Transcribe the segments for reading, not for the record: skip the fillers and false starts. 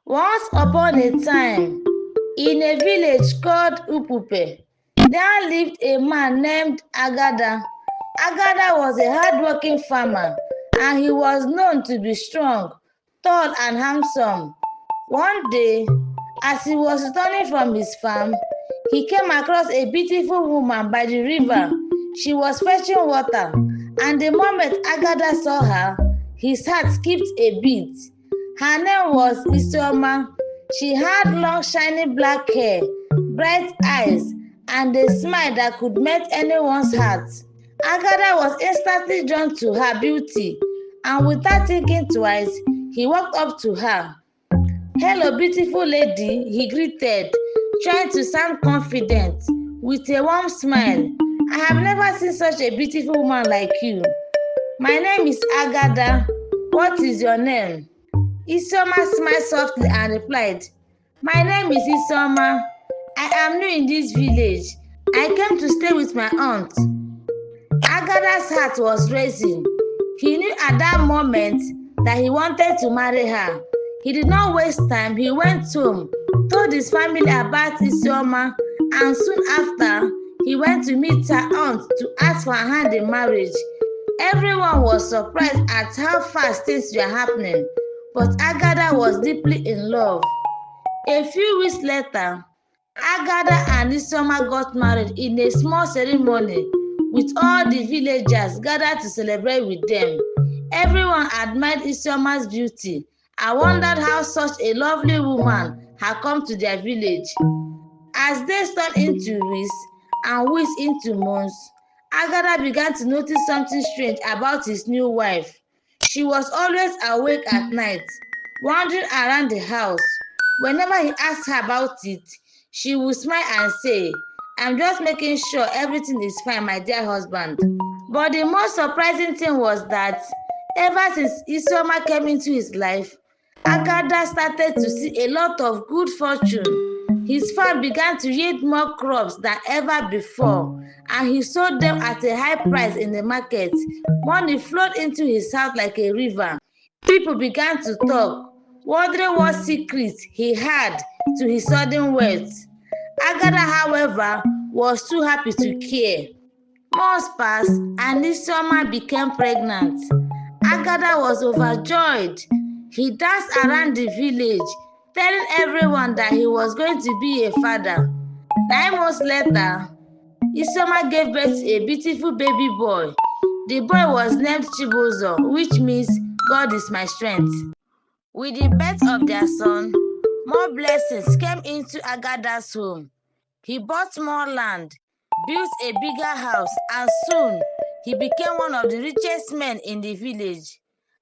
Once upon a time, in a village called Upupe, there lived a man named Agada. Agada was a hard-working farmer, and he was known to be strong, tall, and handsome. One day, as he was returning from his farm, he came across a beautiful woman by the river. She was fetching water, and the moment Agada saw her, his heart skipped a beat. Her name was Isioma. She had long, shiny black hair, bright eyes, and a smile that could melt anyone's heart. Agada was instantly drawn to her beauty, and without thinking twice, he walked up to her. "Hello, beautiful lady," he greeted, trying to sound confident, with a warm smile. "I have never seen such a beautiful woman like you. My name is Agada. What is your name?" Isioma smiled softly and replied, "My name is Isioma. I am new in this village. I came to stay with my aunt." Agada's heart was racing. He knew at that moment that he wanted to marry her. He did not waste time. He went home, told his family about Isioma, and soon after, he went to meet her aunt to ask for her hand in marriage. Everyone was surprised at how fast things were happening, but Agada was deeply in love. A few weeks later, Agada and Isioma got married in a small ceremony with all the villagers gathered to celebrate with them. Everyone admired Isioma's beauty and wondered how such a lovely woman had come to their village. As days turned into weeks and weeks into months, Agada began to notice something strange about his new wife. She was always awake at night, wandering around the house. Whenever he asked her about it, she would smile and say, "I'm just making sure everything is fine, my dear husband." But the most surprising thing was that ever since Isioma came into his life, Agada started to see a lot of good fortune. His farm began to yield more crops than ever before, and he sold them at a high price in the market. Money flowed into his house like a river. People began to talk, wondering what secrets he had to his sudden wealth. Agada, however, was too happy to care. Months passed, and Isioma became pregnant. Agada was overjoyed. He danced around the village, telling everyone that he was going to be a father. 9 months later, Isioma gave birth to a beautiful baby boy. The boy was named Chibuzo, which means God is my strength. With the birth of their son, more blessings came into Agada's home. He bought more land, built a bigger house, and soon he became one of the richest men in the village.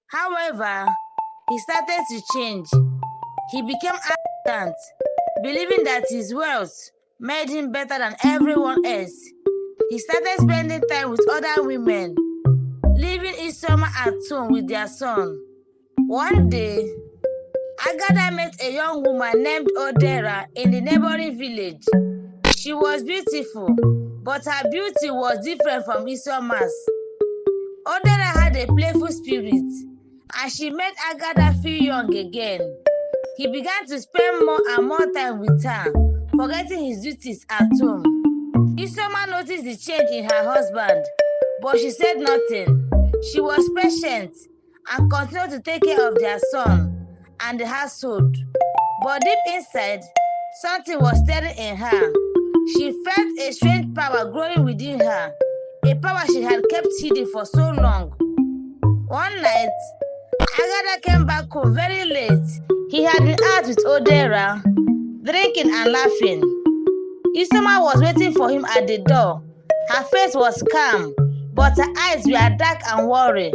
However, he started to change. He became arrogant, believing that his wealth made him better than everyone else. He started spending time with other women, leaving Isioma at home with their son. One day, Agada met a young woman named Odera in the neighboring village. She was beautiful, but her beauty was different from Isioma's. Odera had a playful spirit, and she made Agada feel young again. He began to spend more and more time with her, forgetting his duties at home. Isioma noticed the change in her husband, but she said nothing. She was patient and continued to take care of their son and the household. But deep inside, something was stirring in her. She felt a strange power growing within her, a power she had kept hidden for so long. One night, Agada came back home very late. He had been out with Odera, drinking and laughing. Isioma was waiting for him at the door. Her face was calm, but her eyes were dark and worried.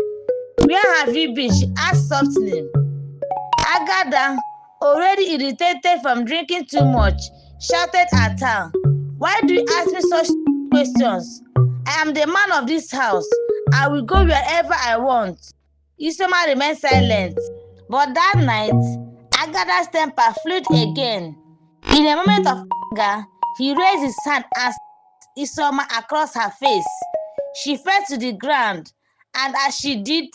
"Where have you been?" she asked softly. Agada, already irritated from drinking too much, shouted at her, "Why do you ask me such questions? I am the man of this house. I will go wherever I want." Isioma remained silent. But that night, Agada's temper flew again. In a moment of anger, he raised his hand and slapped Isioma across her face. She fell to the ground, and as she did,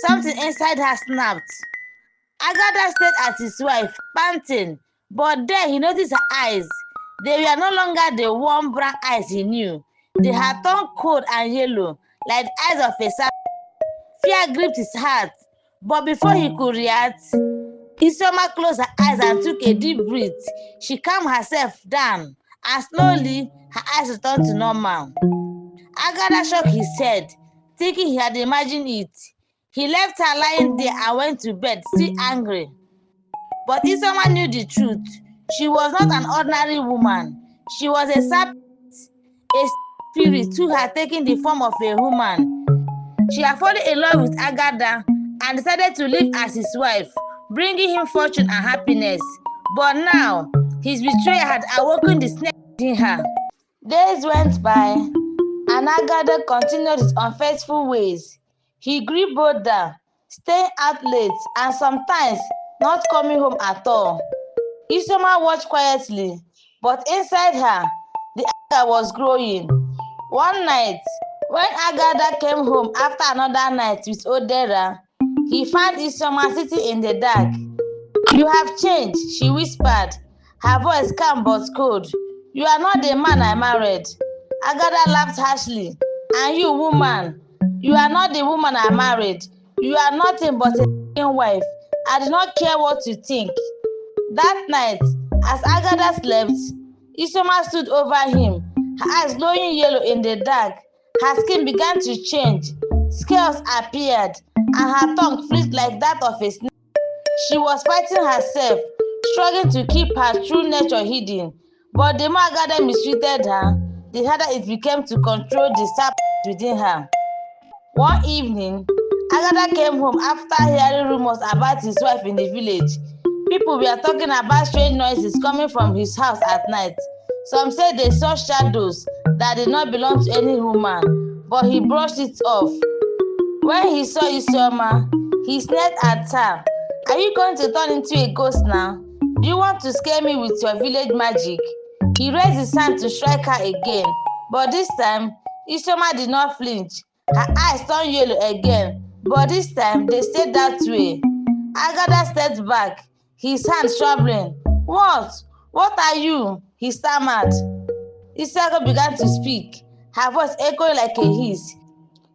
something inside her snapped. Agada stared at his wife, panting, but then he noticed her eyes. They were no longer the warm brown eyes he knew. They had turned cold and yellow, like the eyes of a savage. Fear gripped his heart, but before he could react, Isioma closed her eyes and took a deep breath. She calmed herself down, and slowly her eyes returned to normal. Agada shook his head, thinking he had imagined it. He left her lying there and went to bed, still angry. But Isioma knew the truth. She was not an ordinary woman. She was a serpent, a spirit who had taken the form of a woman. She had fallen in love with Agada and decided to live as his wife, bringing him fortune and happiness. But now, his betrayal had awoken the snake within her. Days went by, and Agada continued his unfaithful ways. He grew bolder, staying out late, and sometimes not coming home at all. Isioma watched quietly, but inside her, the anger was growing. One night, when Agada came home after another night with Odera, he found Isioma sitting in the dark. "You have changed," she whispered, her voice calm but cold. "You are not the man I married." Agada laughed harshly. "And you, woman, you are not the woman I married. You are nothing but a wife. I do not care what you think." That night, as Agada slept, Isioma stood over him, her eyes glowing yellow in the dark. Her skin began to change, scales appeared, and her tongue flicked like that of a snake. She was fighting herself, struggling to keep her true nature hidden. But the more Agada mistreated her, the harder it became to control the serpent within her. One evening, Agada came home after hearing rumors about his wife in the village. People were talking about strange noises coming from his house at night. Some said they saw shadows that did not belong to any woman, but he brushed it off. When he saw Isioma, he sneered at her. "Are you going to turn into a ghost now? Do you want to scare me with your village magic?" He raised his hand to strike her again, but this time, Isioma did not flinch. Her eyes turned yellow again, but this time they stayed that way. Agada stepped back, his hands trembling. "What? What are you?" he stammered. Isioma began to speak, her voice echoing like a hiss.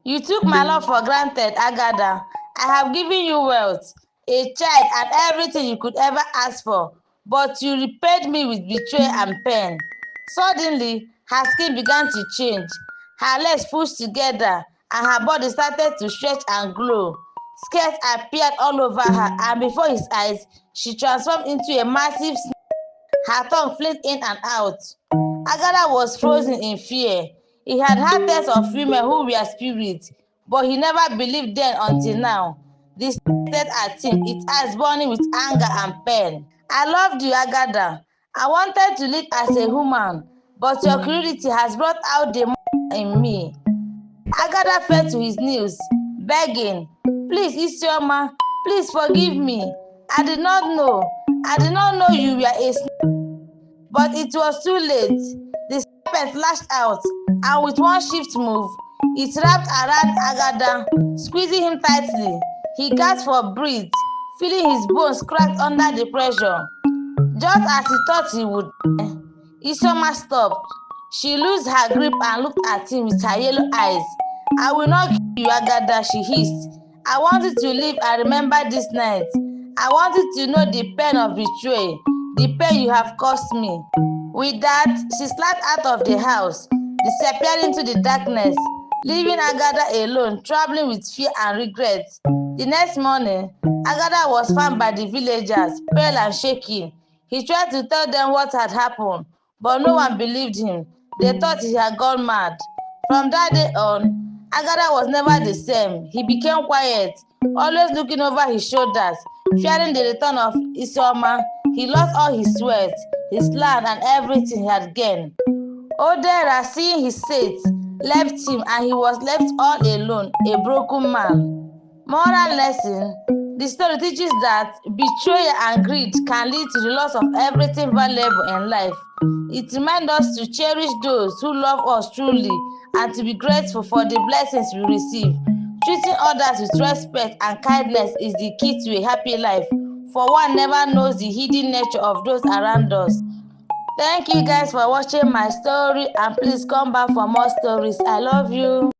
"You took my love for granted, Agada. I have given you wealth, a child, and everything you could ever ask for, but you repaid me with betrayal and pain." Suddenly, her skin began to change. Her legs pushed together, and her body started to stretch and glow. Scales appeared all over her, and before his eyes, she transformed into a massive snake. Her tongue flicked in and out. Agada was frozen in fear. He had heard tales of women who were spirits, but he never believed them until now. The snake stared at him, its eyes burning with anger and pain. "I loved you, Agada. I wanted to live as a woman, but your cruelty has brought out the monster in me." Agada fell to his knees, begging, "Please, Isioma, please forgive me. I did not know. I did not know you were a snake." But it was too late. The serpent lashed out, and with one swift move, it wrapped around Agada, squeezing him tightly. He gasped for breath, feeling his bones crack under the pressure. Just as he thought he would die, Isioma stopped. She loosed her grip and looked at him with her yellow eyes. "I will not kill you, Agada," she hissed. "I want you to live and remember this night. I want you to know the pain of betrayal, the pain you have caused me." With that, she slipped out of the house, disappearing into the darkness, leaving Agada alone, traveling with fear and regret. The next morning, Agada was found by the villagers, pale and shaking. He tried to tell them what had happened, but no one believed him. They thought he had gone mad. From that day on, Agada was never the same. He became quiet, always looking over his shoulders, fearing the return of Isioma. He lost all his wealth, his land, and everything he had gained. Odera, seeing his state, left him, and he was left all alone, a broken man. Moral lesson: the story teaches that betrayal and greed can lead to the loss of everything valuable in life. It reminds us to cherish those who love us truly and to be grateful for the blessings we receive. Treating others with respect and kindness is the key to a happy life, for one never knows the hidden nature of those around us. Thank you guys for watching my story, and please come back for more stories. I love you.